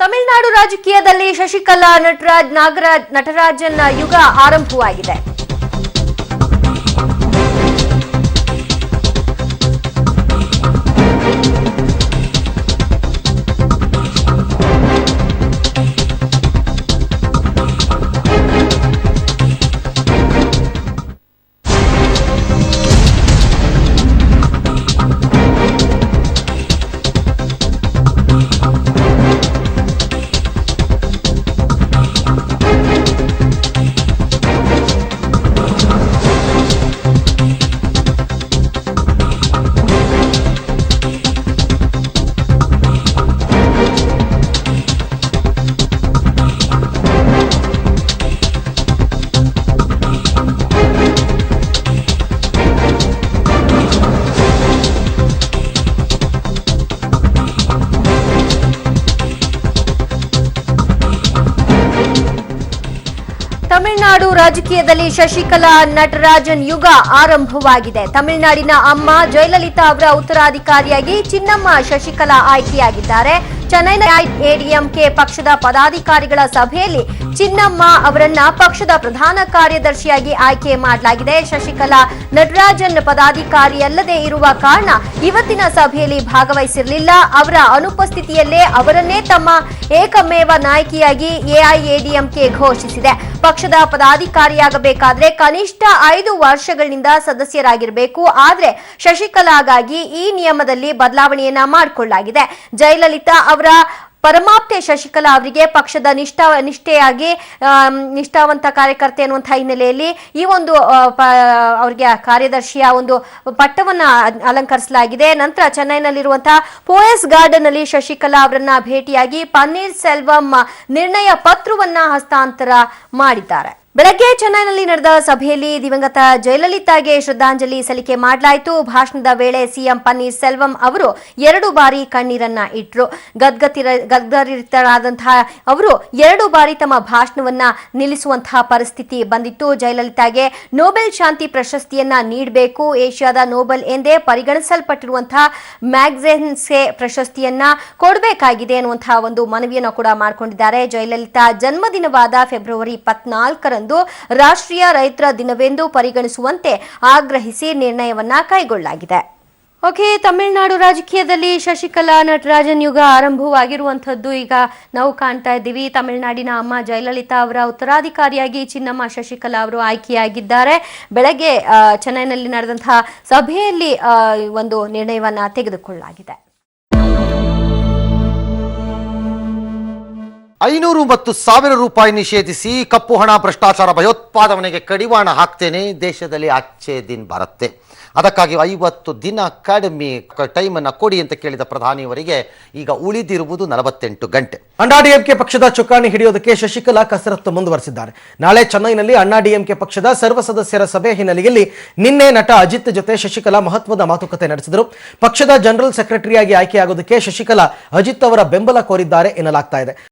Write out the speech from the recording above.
ತಮಿಳುನಾಡು ರಾಜಕೀಯದಲ್ಲಿ ಶಶಿಕಲಾ ನಟರಾಜನ್ ಯುಗ ಆರಂಭವಾಗಿದೆ. ತಮಿಳುನಾಡು ರಾಜಕೀಯದಲ್ಲಿ ಶಶಿಕಲಾ ನಟರಾಜನ್ ಯುಗ ಆರಂಭವಾಗಿದೆ. ತಮಿಳುನಾಡಿನ ಅಮ್ಮ ಜಯಲಲಿತಾ ಅವರ ಉತ್ತರಾಧಿಕಾರಿಯಾಗಿ ಚಿನ್ನಮ್ಮ ಶಶಿಕಲಾ ಆಯ್ಕೆಯಾಗಿದ್ದಾರೆ. ಚೆನ್ನೈನ ಎಐಎಡಿಎಂಕೆ ಪಕ್ಷದ ಪದಾಧಿಕಾರಿಗಳ ಸಭೆಯಲ್ಲಿ ಚಿನ್ನಮ್ಮ ಅವರನ್ನ ಪಕ್ಷದ ಪ್ರಧಾನ ಕಾರ್ಯದರ್ಶಿಯಾಗಿ ಆಯ್ಕೆ ಮಾಡಲಾಗಿದೆ. ಶಶಿಕಲಾ ನಟರಾಜನ್ ಪದಾಧಿಕಾರಿಯಲ್ಲದೆ ಇರುವ ಕಾರಣ ಇವತ್ತಿನ ಸಭೆಯಲ್ಲಿ ಭಾಗವಹಿಸಿರಲಿಲ್ಲ. ಅವರ ಅನುಪಸ್ಥಿತಿಯಲ್ಲೇ ಅವರನ್ನೇ ತಮ್ಮ ಏಕಮೇವ ನಾಯಕಿಯಾಗಿ ಎಐಎಡಿಎಂಕೆ ಘೋಷಿಸಿದೆ. ಪಕ್ಷದ ಪದಾಧಿಕಾರಿಯಾಗಬೇಕಾದ್ರೆ ಕನಿಷ್ಠ 5 ವರ್ಷಗಳಿಂದ ಸದಸ್ಯರಾಗಿರಬೇಕು. ಆದರೆ ಶಶಿಕಲಾಗಾಗಿ ಈ ನಿಯಮದಲ್ಲಿ ಬದಲಾವಣೆಯನ್ನ ಮಾಡಿಕೊಳ್ಳಲಾಗಿದೆ. ಜಯಲಲಿತಾ ಅವರ ಪರಮಾಪ್ತೆ ಶಶಿಕಲಾ ಅವರಿಗೆ ಪಕ್ಷದ ನಿಷ್ಠಾವಂತ ಕಾರ್ಯಕರ್ತೆ ಅನ್ನುವಂತಹ ಹಿನ್ನೆಲೆಯಲ್ಲಿ ಈ ಒಂದು ಅವರಿಗೆ ಕಾರ್ಯದರ್ಶಿಯ ಒಂದು ಪಟ್ಟವನ್ನ ಅಲಂಕರಿಸಲಾಗಿದೆ. ನಂತರ ಚೆನ್ನೈನಲ್ಲಿರುವಂತಹ ಪೋಯಸ್ ಗಾರ್ಡನ್ ಅಲ್ಲಿ ಶಶಿಕಲಾ ಅವರನ್ನ ಭೇಟಿಯಾಗಿ ಪನ್ನೀರ್ ಸೆಲ್ವಂ ನಿರ್ಣಯ ಪತ್ರವನ್ನ ಹಸ್ತಾಂತರ ಮಾಡಿದ್ದಾರೆ. ಬೆಳಗ್ಗೆ ಚೆನ್ನೈನಲ್ಲಿ ನಡೆದ ಸಭೆಯಲ್ಲಿ ದಿವಂಗತ ಜಯಲಲಿತಾಗೆ ಶ್ರದ್ಧಾಂಜಲಿ ಸಲ್ಲಿಕೆ ಮಾಡಲಾಯಿತು. ಭಾಷಣದ ವೇಳೆ ಸಿಎಂ ಪನ್ನೀರ್ ಸೆಲ್ವಂ ಅವರು 2 ಬಾರಿ ಕಣ್ಣೀರನ್ನ ಇಟ್ಟರು. ಗದ್ಗರಿತರಾದಂತಹ ಅವರು 2 ಬಾರಿ ತಮ್ಮ ಭಾಷಣವನ್ನ ನಿಲ್ಲಿಸುವಂತಹ ಪರಿಸ್ಥಿತಿ ಬಂದಿತ್ತು. ಜಯಲಲಿತಾಗೆ ನೊಬೆಲ್ ಶಾಂತಿ ಪ್ರಶಸ್ತಿಯನ್ನ ನೀಡಬೇಕು, ಏಷ್ಯಾದ ನೊಬೆಲ್ ಎಂದೇ ಪರಿಗಣಿಸಲ್ಪಟ್ಟಿರುವಂತಹ ಮ್ಯಾಗ್ಸೆನ್ಸೆ ಪ್ರಶಸ್ತಿಯನ್ನ ಕೊಡಬೇಕಾಗಿದೆ ಅನ್ನುವಂತಹ ಒಂದು ಮನವಿಯನ್ನು ಕೂಡ ಮಾಡಿಕೊಂಡಿದ್ದಾರೆ. ಜಯಲಲಿತಾ ಜನ್ಮದಿನವಾದ ಫೆಬ್ರವರಿ 24ರಂದು ರಾಷ್ಟ್ರೀಯ ರೈತರ ದಿನವೆಂದು ಪರಿಗಣಿಸುವಂತೆ ಆಗ್ರಹಿಸಿ ನಿರ್ಣಯವನ್ನ ಕೈಗೊಳ್ಳಲಾಗಿದೆ. ಓಕೆ, ತಮಿಳುನಾಡು ರಾಜಕೀಯದಲ್ಲಿ ಶಶಿಕಲಾ ನಟರಾಜನ್ ಯುಗ ಆರಂಭವಾಗಿರುವಂತದ್ದು ಈಗ ನಾವು ಕಾಣ್ತಾ ಇದ್ದೀವಿ. ತಮಿಳುನಾಡಿನ ಅಮ್ಮ ಜಯಲಲಿತಾ ಅವರ ಉತ್ತರಾಧಿಕಾರಿಯಾಗಿ ಚಿನ್ನಮ್ಮ ಶಶಿಕಲಾ ಅವರು ಆಯ್ಕೆಯಾಗಿದ್ದಾರೆ. ಬೆಳಗ್ಗೆ ಚೆನ್ನೈನಲ್ಲಿ ನಡೆದಂತಹ ಸಭೆಯಲ್ಲಿ ಒಂದು ನಿರ್ಣಯವನ್ನ ತೆಗೆದುಕೊಳ್ಳಲಾಗಿದೆ. 500 ಮತ್ತು 1000 ರೂಪಾಯಿ ನಿಷೇಧಿಸಿ ಕಪ್ಪು ಹಣ ಭ್ರಷ್ಟಾಚಾರ ಭಯೋತ್ಪಾದನೆಗೆ ಕಡಿವಾಣ ಹಾಕ್ತೇನೆ, ದೇಶದಲ್ಲಿ ಅಚ್ಚೇ ದಿನ ಬರುತ್ತೆ, ಅದಕ್ಕಾಗಿ 50 ದಿನ ಕಡಿಮೆ ಟೈಮನ್ನು ಕೊಡಿ ಅಂತ ಕೇಳಿದ ಪ್ರಧಾನಿಯವರಿಗೆ ಈಗ ಉಳಿದಿರುವುದು 48 ಗಂಟೆ. ಅಣ್ಣಾ ಡಿಎಂಕೆ ಪಕ್ಷದ ಚುಕ್ಕಾಣಿ ಹಿಡಿಯೋದಕ್ಕೆ ಶಶಿಕಲಾ ಕಸರತ್ತು ಮುಂದುವರೆಸಿದ್ದಾರೆ. ನಾಳೆ ಚೆನ್ನೈನಲ್ಲಿ ಅಣ್ಣಾ ಡಿಎಂಕೆ ಪಕ್ಷದ ಸರ್ವ ಸದಸ್ಯರ ಸಭೆ ಹಿನ್ನೆಲೆಯಲ್ಲಿ ನಿನ್ನೆ ನಟ ಅಜಿತ್ ಜೊತೆ ಶಶಿಕಲಾ ಮಹತ್ವದ ಮಾತುಕತೆ ನಡೆಸಿದರು. ಪಕ್ಷದ ಜನರಲ್ ಸೆಕ್ರೆಟರಿಯಾಗಿ ಆಯ್ಕೆಯಾಗೋದಕ್ಕೆ ಶಶಿಕಲಾ ಅಜಿತ್ ಅವರ ಬೆಂಬಲ ಕೋರಿದ್ದಾರೆ ಎನ್ನಲಾಗ್ತಾ ಇದೆ.